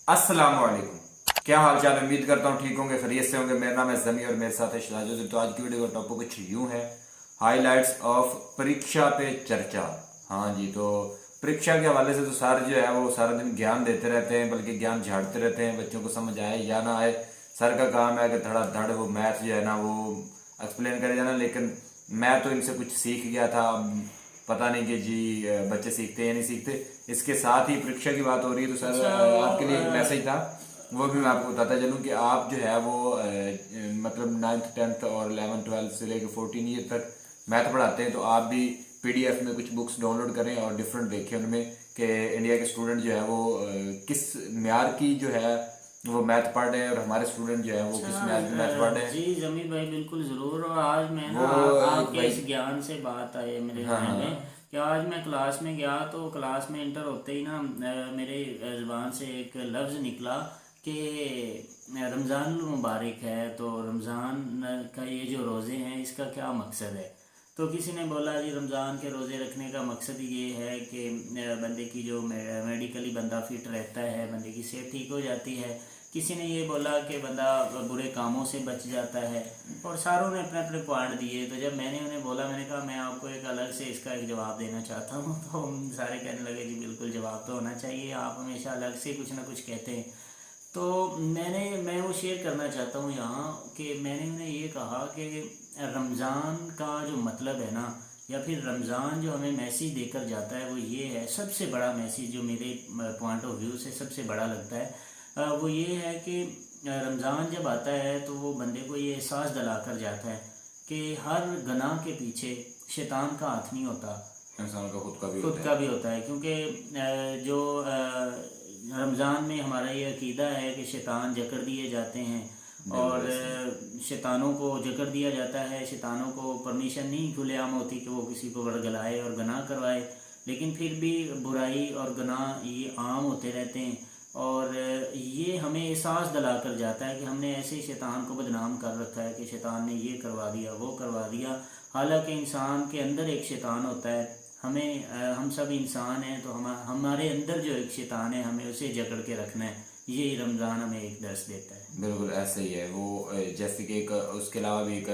अस्सलाम वालेकुम। क्या हाल चाल, उम्मीद करता हूँ ठीक होंगे, खैरियत से होंगे। मेरा नाम है जमी और मेरे साथ है शराजुद्दीन। तो आज की वीडियो का टॉपिक कुछ यूं है, हाइलाइट्स ऑफ परीक्षा पे चर्चा। हाँ जी, तो परीक्षा के हवाले से तो सर जो है वो सारा दिन ज्ञान देते रहते हैं, बल्कि ज्ञान झाड़ते रहते हैं। बच्चों को समझ आए या ना आए, सर का काम है कि धड़ाधड़ वो मैथ जो है ना वो एक्सप्लेन करे जाना। लेकिन मैं तो इनसे कुछ सीख गया था, पता नहीं कि जी बच्चे सीखते हैं या नहीं सीखते। इसके साथ ही परीक्षा की बात हो रही है, तो सर आपके लिए एक मैसेज था, वो भी मैं आपको बताता चलूँ कि आप जो है वो मतलब 9th 10th और 11th 12th से लेकर 14 ईयर तक मैथ पढ़ाते हैं। तो आप भी पीडीएफ में कुछ बुक्स डाउनलोड करें और डिफरेंट देखें उनमें कि इंडिया के स्टूडेंट जो है वो किस म्यार की जो है वो मैथ पढ़ रहे हैं और हमारे स्टूडेंट जो है वो किस म्यार की मैथ पढ़ रहे हैं। जी जमीर भाई बिल्कुल ज़रूर। और आज मैं ना वो आपके भाई, इस ज्ञान से बात आई मेरे हाँ जहन में हाँ, कि आज मैं क्लास में गया तो क्लास में इंटर होते ही ना मेरे ज़ुबान से एक लफ्ज़ निकला कि रमज़ान मुबारक है। तो रमज़ान का ये जो रोज़े हैं इसका क्या मकसद है? तो किसी ने बोला जी रमज़ान के रोज़े रखने का मकसद ये है कि बंदे की जो मेडिकली बंदा फिट रहता है, बंदे की सेहत ठीक हो जाती है। किसी ने ये बोला कि बंदा बुरे कामों से बच जाता है। और सारों ने अपने अपने पॉइंट दिए। तो जब मैंने उन्हें बोला, मैंने कहा मैं आपको एक अलग से इसका एक जवाब देना चाहता हूँ। तो हम सारे कहने लगे जी बिल्कुल जवाब तो होना चाहिए, आप हमेशा अलग से कुछ ना कुछ कहते हैं। तो मैं वो शेयर करना चाहता हूँ यहाँ कि मैंने उन्हें ये कहा कि रमज़ान का जो मतलब है ना, या फिर रमज़ान जो हमें मैसेज देकर जाता है वो ये है, सबसे बड़ा मैसेज जो मेरे पॉइंट ऑफ व्यू से सबसे बड़ा लगता है वो ये है कि रमज़ान जब आता है तो वो बंदे को ये एहसास दिला कर जाता है कि हर गुनाह के पीछे शैतान का हाथ नहीं होता, इंसान का खुद का भी खुद होता का है। भी होता है। क्योंकि जो रमज़ान में हमारा ये अकीदा है कि शैतान जकड़ दिए जाते हैं और शैतानों को जकड़ दिया जाता है। शैतानों को परमिशन नहीं खुलेआम होती कि वो किसी को गड़गड़ाए और गुनाह करवाए, लेकिन फिर भी बुराई और गुनाह ये आम होते रहते हैं। और ये हमें एहसास दिला कर जाता है कि हमने ऐसे शैतान को बदनाम कर रखा है कि शैतान ने ये करवा दिया वो करवा दिया। हालांकि इंसान के अंदर एक शैतान होता है। हम सब इंसान हैं, तो हमारे अंदर जो एक शैतान है हमें उसे जकड़ के रखना है। ये रमज़ान हमें एक दर्स देता है। बिल्कुल ऐसे ही है वो। जैसे कि एक उसके अलावा भी एक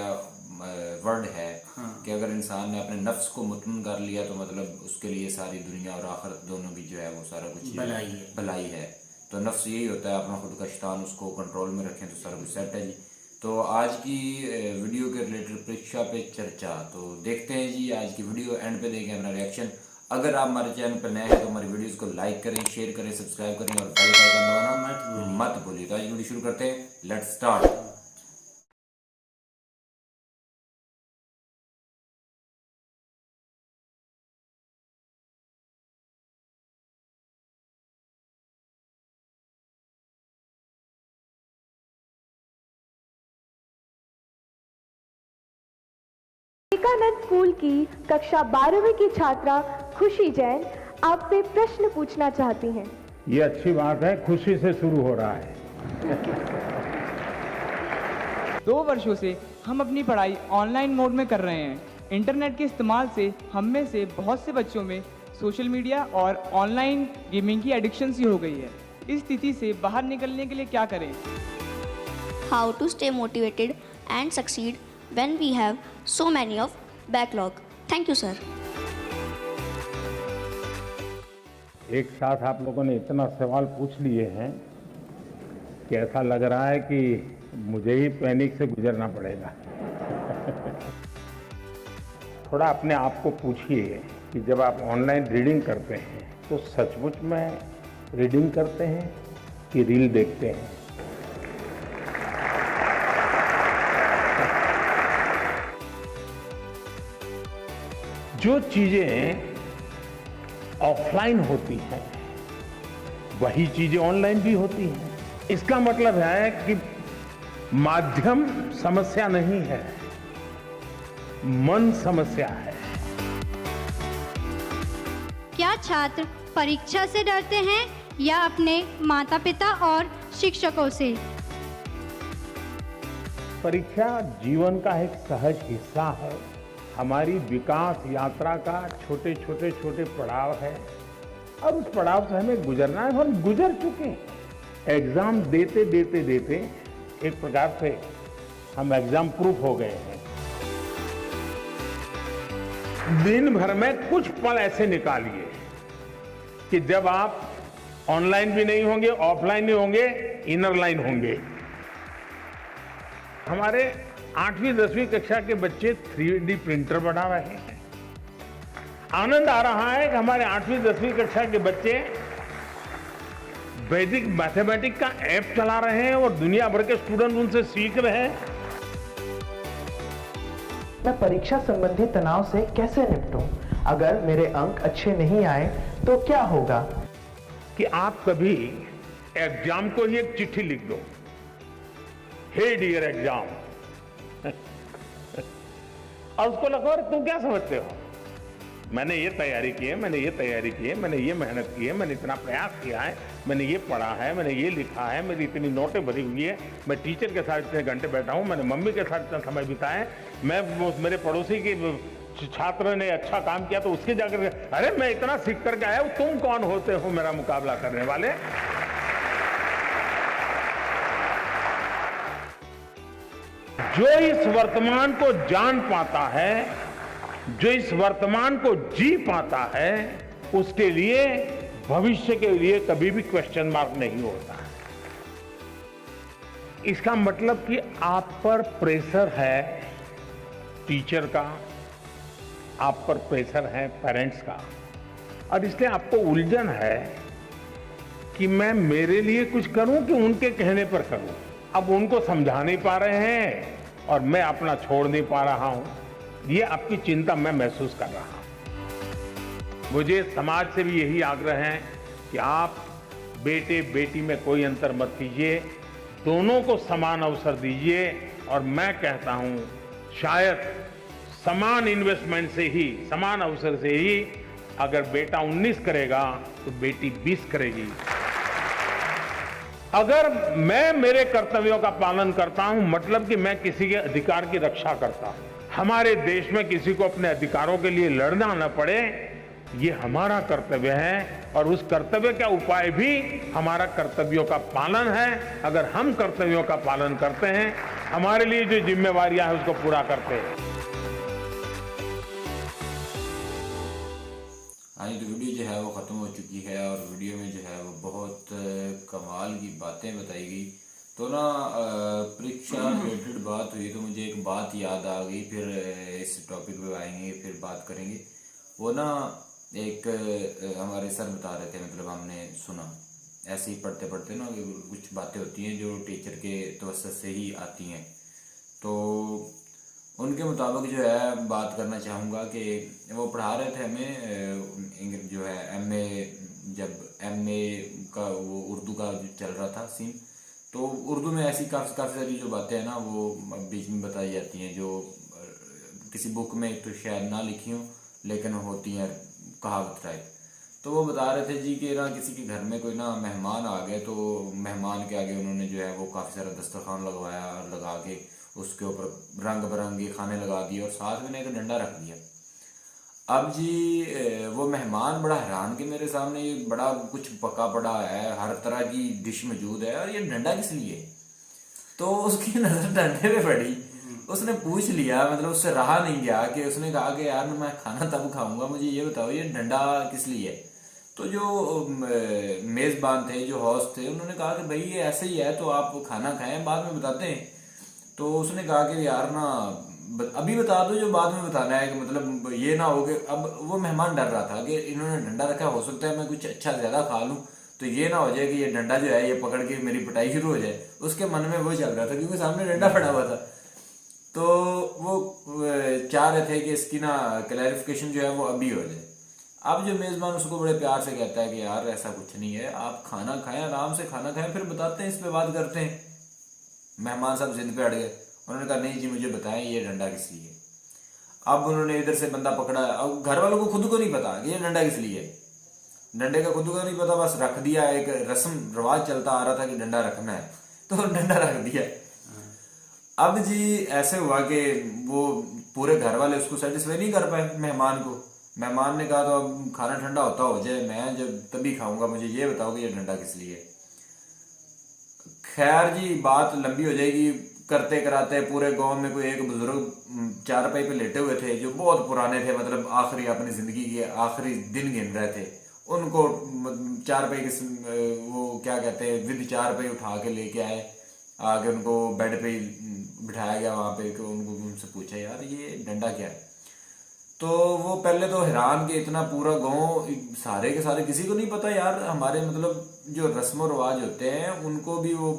वर्ड है हाँ कि अगर इंसान ने अपने नफ्स को मुतमईन कर लिया तो मतलब उसके लिए सारी दुनिया और आखिरत दोनों की जो है वो सारा कुछ भलाई है। भलाई है। तो नफ्स यही होता है, अपना खुद का शैतान उसको कंट्रोल में रखें तो सारा कुछ सेट है जी। तो आज की वीडियो के रिलेटेड परीक्षा पे चर्चा, तो देखते हैं जी आज की वीडियो, एंड पे देखें अपना रिएक्शन। अगर आप हमारे चैनल पर नए हैं तो हमारी वीडियोस को लाइक करें, शेयर करें, सब्सक्राइब करें और बेल आइकन दबाना मत भूलिए। तो आज वीडियो शुरू करते हैं, लेट्स स्टार्ट। विवेकानंद स्कूल की कक्षा 12वीं की छात्रा खुशी जैन आपसे प्रश्न पूछना चाहती हैं। ये अच्छी बात है, खुशी से शुरू हो रहा है। 2 वर्षों से हम अपनी पढ़ाई ऑनलाइन मोड में कर रहे हैं। इंटरनेट के इस्तेमाल से हम में से बहुत से बच्चों में सोशल मीडिया और ऑनलाइन गेमिंग की एडिक्शन सी हो गई है। इस स्थिति से बाहर निकलने के लिए क्या करें? How to stay motivated and succeed when we have so many of backlog. Thank you, sir. एक साथ आप लोगों ने इतना सवाल पूछ लिए हैं कि ऐसा लग रहा है कि मुझे ही पैनिक से गुजरना पड़ेगा। थोड़ा अपने आप को पूछिए कि जब आप ऑनलाइन रीडिंग करते हैं तो सचमुच में रीडिंग करते हैं कि रील देखते हैं। जो चीजें ऑफलाइन होती हैं वही चीजें ऑनलाइन भी होती हैं। इसका मतलब है कि माध्यम समस्या नहीं है, मन समस्या है। क्या छात्र परीक्षा से डरते हैं या अपने माता पिता और शिक्षकों से? परीक्षा जीवन का एक सहज हिस्सा है, हमारी विकास यात्रा का छोटे छोटे पड़ाव है और उस पड़ाव से हमें गुजरना है। हम गुजर चुके हैं। एग्जाम देते देते देते एक प्रकार से हम एग्जाम प्रूफ हो गए हैं। दिन भर में कुछ पल ऐसे निकालिए कि जब आप ऑनलाइन भी नहीं होंगे, ऑफलाइन नहीं होंगे, इनर लाइन होंगे। हमारे 8वीं 10वीं कक्षा के बच्चे 3D प्रिंटर बना रहे हैं। आनंद आ रहा है कि हमारे 8वीं 10वीं कक्षा के बच्चे वैदिक मैथमेटिक्स का ऐप चला रहे हैं और दुनिया भर के स्टूडेंट उनसे सीख रहे हैं। मैं परीक्षा संबंधी तनाव से कैसे निपटूं? अगर मेरे अंक अच्छे नहीं आए तो क्या होगा? कि आप कभी एग्जाम को ही एक चिट्ठी लिख दो, हे डियर एग्जाम, और उसको लिखो, अरे तुम क्या समझते हो, मैंने ये तैयारी की है, मैंने ये तैयारी की है, मैंने ये मेहनत की है, मैंने इतना प्रयास किया है, मैंने ये पढ़ा है, मैंने ये लिखा है, मेरी इतनी नोटें भरी हुई है, मैं टीचर के साथ इतने घंटे बैठा हूं, मैंने मम्मी के साथ इतना समय बिताया है, मैं मेरे पड़ोसी के छात्र ने अच्छा काम किया तो उसके जाकर, अरे मैं इतना सीख करके आया हूं, तुम कौन होते हो मेरा मुकाबला करने वाले? जो इस वर्तमान को जान पाता है, जो इस वर्तमान को जी पाता है, उसके लिए भविष्य के लिए कभी भी क्वेश्चन मार्क नहीं होता है। इसका मतलब कि आप पर प्रेशर है टीचर का, आप पर प्रेशर है पेरेंट्स का, और इसलिए आपको उलझन है कि मैं मेरे लिए कुछ करूं कि उनके कहने पर करूं। अब उनको समझा नहीं पा रहे हैं और मैं अपना छोड़ नहीं पा रहा हूं, ये आपकी चिंता मैं महसूस कर रहा हूं। मुझे समाज से भी यही आग्रह है कि आप बेटे बेटी में कोई अंतर मत कीजिए, दोनों को समान अवसर दीजिए। और मैं कहता हूं शायद समान इन्वेस्टमेंट से ही, समान अवसर से ही अगर बेटा 19 करेगा तो बेटी 20 करेगी। अगर मैं मेरे कर्तव्यों का पालन करता हूं, मतलब कि मैं किसी के अधिकार की रक्षा करता हूं, हमारे देश में किसी को अपने अधिकारों के लिए लड़ना न पड़े, ये हमारा कर्तव्य है। और उस कर्तव्य का उपाय भी हमारा कर्तव्यों का पालन है। अगर हम कर्तव्यों का पालन करते हैं, हमारे लिए जो जिम्मेवारियां हैं उसको पूरा करते हैं। हाँ जी, तो वीडियो जो है वो ख़त्म हो चुकी है और वीडियो में जो है वो बहुत कमाल की बातें बताई गई। तो ना परीक्षा रिलेटेड बात हुई तो मुझे एक बात याद आ गई, फिर इस टॉपिक पे आएंगे, फिर बात करेंगे। वो ना एक हमारे सर बता रहे थे, मतलब हमने सुना ऐसे ही पढ़ते पढ़ते ना कुछ बातें होती हैं जो टीचर के तवज्जुह से ही आती हैं। तो उनके मुताबिक जो है बात करना चाहूँगा कि वो पढ़ा रहे थे हमें जो है एमए, जब एमए का वो उर्दू का जो चल रहा था सीन, तो उर्दू में ऐसी काफ़ी सारी जो बातें हैं ना वो बीच में बताई जाती हैं जो किसी बुक में तो शायद ना लिखी हों लेकिन होती हैं कहावत टाइप। तो वो बता रहे थे जी कि ना किसी के घर में कोई ना मेहमान आ गए, तो मेहमान के आगे उन्होंने जो है वो काफ़ी सारा दस्तरखान लगवाया और लगा के उसके ऊपर रंग बिरंगे खाने लगा दिए और साथ में एक डंडा रख दिया। अब जी वो मेहमान बड़ा हैरान कि मेरे सामने ये बड़ा कुछ पका पड़ा है, हर तरह की डिश मौजूद है और ये डंडा किस लिए? तो उसकी नजर डंडे पे पड़ी, उसने पूछ लिया, मतलब उससे रहा नहीं गया कि उसने कहा कि यार मैं खाना तब खाऊंगा, मुझे ये बताओ ये डंडा किस लिए है? तो जो मेज़बान थे, जो होस्ट थे, उन्होंने कहा कि भाई ये ऐसे ही है तो आप खाना खाएं, बाद में बताते हैं। तो उसने कहा कि यार ना अभी बता दो जो बाद में बताना है, कि मतलब ये ना हो कि अब वो मेहमान डर रहा था कि इन्होंने डंडा रखा, हो सकता है मैं कुछ अच्छा ज्यादा खा लूं तो ये ना हो जाए कि ये डंडा जो है ये पकड़ के मेरी पिटाई शुरू हो जाए। उसके मन में वो चल रहा था क्योंकि सामने डंडा पड़ा हुआ था। तो वो चाह रहे थे कि इसकी ना क्लैरिफिकेशन जो है वो अभी हो जाए। अब जो मेज़बान उसको बड़े प्यार से कहता है कि यार ऐसा कुछ नहीं है, आप खाना खाएं, आराम से खाना खाएं, फिर बताते हैं, इस पे बात करते हैं। मेहमान साहब जिद पे अड़ गए, उन्होंने कहा नहीं जी मुझे बताएं ये डंडा किस लिए है। अब उन्होंने इधर से बंदा पकड़ा, अब घर वालों को खुद को नहीं पता कि ये डंडा किस लिए है, डंडे का खुद को नहीं पता, बस रख दिया। एक रस्म रिवाज चलता आ रहा था कि डंडा रखना है तो डंडा रख दिया। अब जी ऐसे हुआ कि वो पूरे घर वाले उसको सेटिस्फाई नहीं कर पाए मेहमान को। मेहमान ने कहा तो अब खाना ठंडा होता हो जाए, मैं जब तभी खाऊंगा, मुझे ये बताओ कि ये डंडा किस लिए है। खैर जी, बात लंबी हो जाएगी। करते कराते पूरे गांव में कोई एक बुजुर्ग चारपाई पे लेटे हुए थे, जो बहुत पुराने थे, मतलब आखिरी अपनी जिंदगी के आखिरी दिन गिन रहे थे। उनको चारपाई के वो क्या कहते हैं, विद चारपाई उठा के लेके आए, आगे उनको बेड पे बिठाया गया वहां पे। उनको उनसे पूछा, यार ये डंडा क्या है? तो वो पहले तो हैरान कि इतना पूरा गांव सारे के सारे किसी को नहीं पता। यार हमारे मतलब जो रस्म रिवाज होते हैं उनको भी वो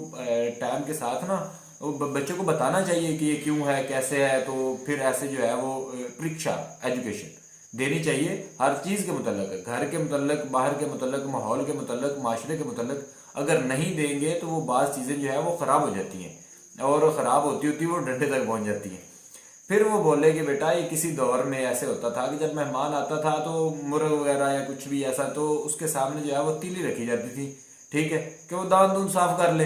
टाइम के साथ ना वो बच्चों को बताना चाहिए कि ये क्यों है, कैसे है। तो फिर ऐसे जो है वो परीक्षा एजुकेशन देनी चाहिए हर चीज के मुतल्लिक, घर के मुतल्लिक, बाहर के मुतल्लिक, माहौल के मुतल्लिक, माशरे के मुतल्लिक। अगर नहीं देंगे तो वो बाज़ चीजें जो है वो खराब हो जाती हैं, और खराब होती होती वो डंडे तक पहुंच जाती हैं। फिर वो बोले कि बेटा ये किसी दौर में ऐसे होता था कि जब मेहमान आता था तो मुर्ग वगैरह या कुछ भी ऐसा, तो उसके सामने जो है वो तीली रखी जाती थी, ठीक है, कि वो दांत दून साफ कर ले।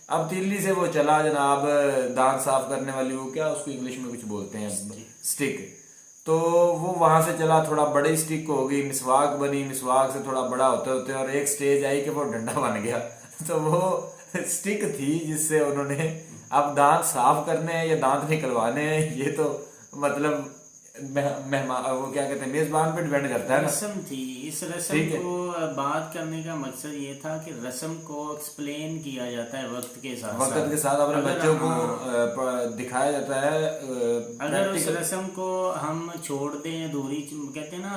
अब तीली से वो चला जनाब दांत साफ करने वाली, वो क्या उसको इंग्लिश में कुछ बोलते हैं, स्टिक। तो वो वहां से चला, थोड़ा बड़ी स्टिक हो गई, मिसवाक बनी, मिसवाक से थोड़ा बड़ा होते होते और एक स्टेज आई कि वो डंडा बन गया। तो वो स्टिक थी जिससे उन्होंने अब दांत साफ करने हैं या दांत निकलवाने हैं, ये तो मतलब मेहमान वो क्या कहते हैं, मेजबान पे डिपेंड करता है ना। रस्म थी, इस रस्म को बात करने का मकसद ये था कि रस्म को एक्सप्लेन किया जाता है वक्त के साथ, अपने बच्चों को दिखाया जाता है। अगर उस रस्म को हम छोड़ दें, अधूरी, कहते हैं ना,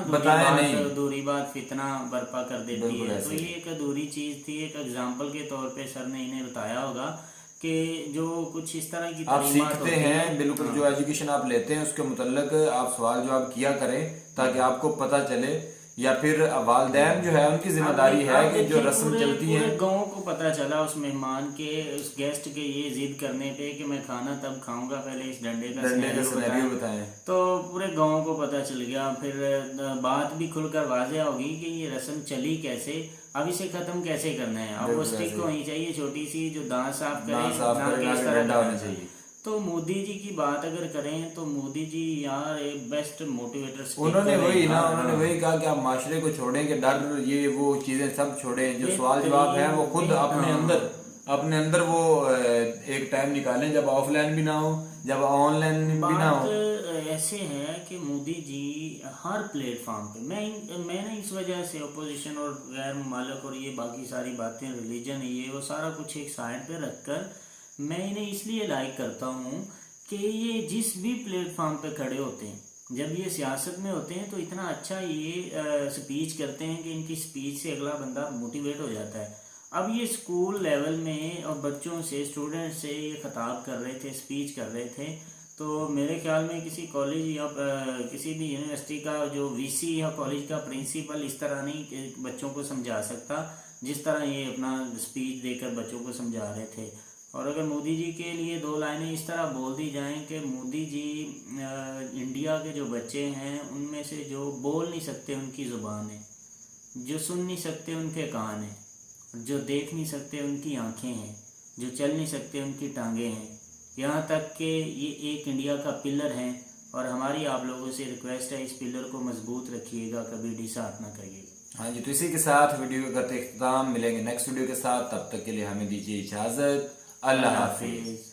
अधूरी बात फितना बर्पा कर देती है। तो ये एक अधूरी चीज थी। एक एग्जाम्पल के तौर पे सर ने इन्हें बताया होगा कि जो कुछ इस तरह की आप सीखते हैं, बिल्कुल जो एजुकेशन आप लेते हैं उसके मुतल्लिक आप सवाल जवाब किया करें ताकि आपको पता चले, या फिर वालिदैन जो है उनकी जिम्मेदारी है कि जो रस्म चलती है। पूरे गांव को पता चला उस मेहमान के, उस गेस्ट के ये जिद करने पे कि मैं खाना तब खाऊंगा, पहले इस डंडे का सिनेरियो बताएं। तो पूरे गांव को पता चल गया। फिर बात भी खुलकर वाज़ेह होगी कि ये रस्म चली कैसे, अब इसे खत्म कैसे करना है। अब वो स्टिक होनी चाहिए छोटी सी जो दांत साफ करे। तो मोदी जी की बात अगर करें तो मोदी जी यार एक बेस्ट मोटिवेटर। उन्होंने वही कहा कि आप माशरे को छोड़ें, कि डर ये वो चीजें सब छोड़ें, जो सवाल जवाब है वो खुद अपने अंदर वो एक टाइम निकालें जब ऑफलाइन भी ना हो, जब ऑनलाइन भी ना हो। ऐसे है कि मोदी जी हर प्लेटफॉर्म पे, मैं ना इस वजह से अपोजिशन और गैर मुमालिक और ये बाकी सारी बातें, रिलीजन, ये वो सारा कुछ एक साइड पे रखकर मैं इन्हें इसलिए लाइक करता हूँ कि ये जिस भी प्लेटफॉर्म पे खड़े होते हैं, जब ये सियासत में होते हैं तो इतना अच्छा ये स्पीच करते हैं कि इनकी स्पीच से अगला बंदा मोटिवेट हो जाता है। अब ये स्कूल लेवल में और बच्चों से, स्टूडेंट से ये खिताब कर रहे थे, स्पीच कर रहे थे। तो मेरे ख्याल में किसी कॉलेज या किसी भी यूनिवर्सिटी का जो वीसी या कॉलेज का प्रिंसिपल इस तरह नहीं बच्चों को समझा सकता जिस तरह ये अपना स्पीच देकर बच्चों को समझा रहे थे। और अगर मोदी जी के लिए दो लाइनें इस तरह बोल दी जाएं कि मोदी जी इंडिया के जो बच्चे हैं उनमें से जो बोल नहीं सकते उनकी ज़ुबान है, जो सुन नहीं सकते उनके कान हैं, जो देख नहीं सकते उनकी आंखें हैं, जो चल नहीं सकते उनकी टांगें हैं, यहाँ तक कि ये एक इंडिया का पिलर हैं। और हमारी आप लोगों से रिक्वेस्ट है, इस पिलर को मजबूत रखिएगा, कभी डिसहार्ट ना करिएगा। हाँ जी, तो इसी के साथ वीडियो को करते इख्तिताम, मिलेंगे नेक्स्ट वीडियो के साथ। तब तक के लिए हमें दीजिए इजाज़त। अल्लाह हाफिज़।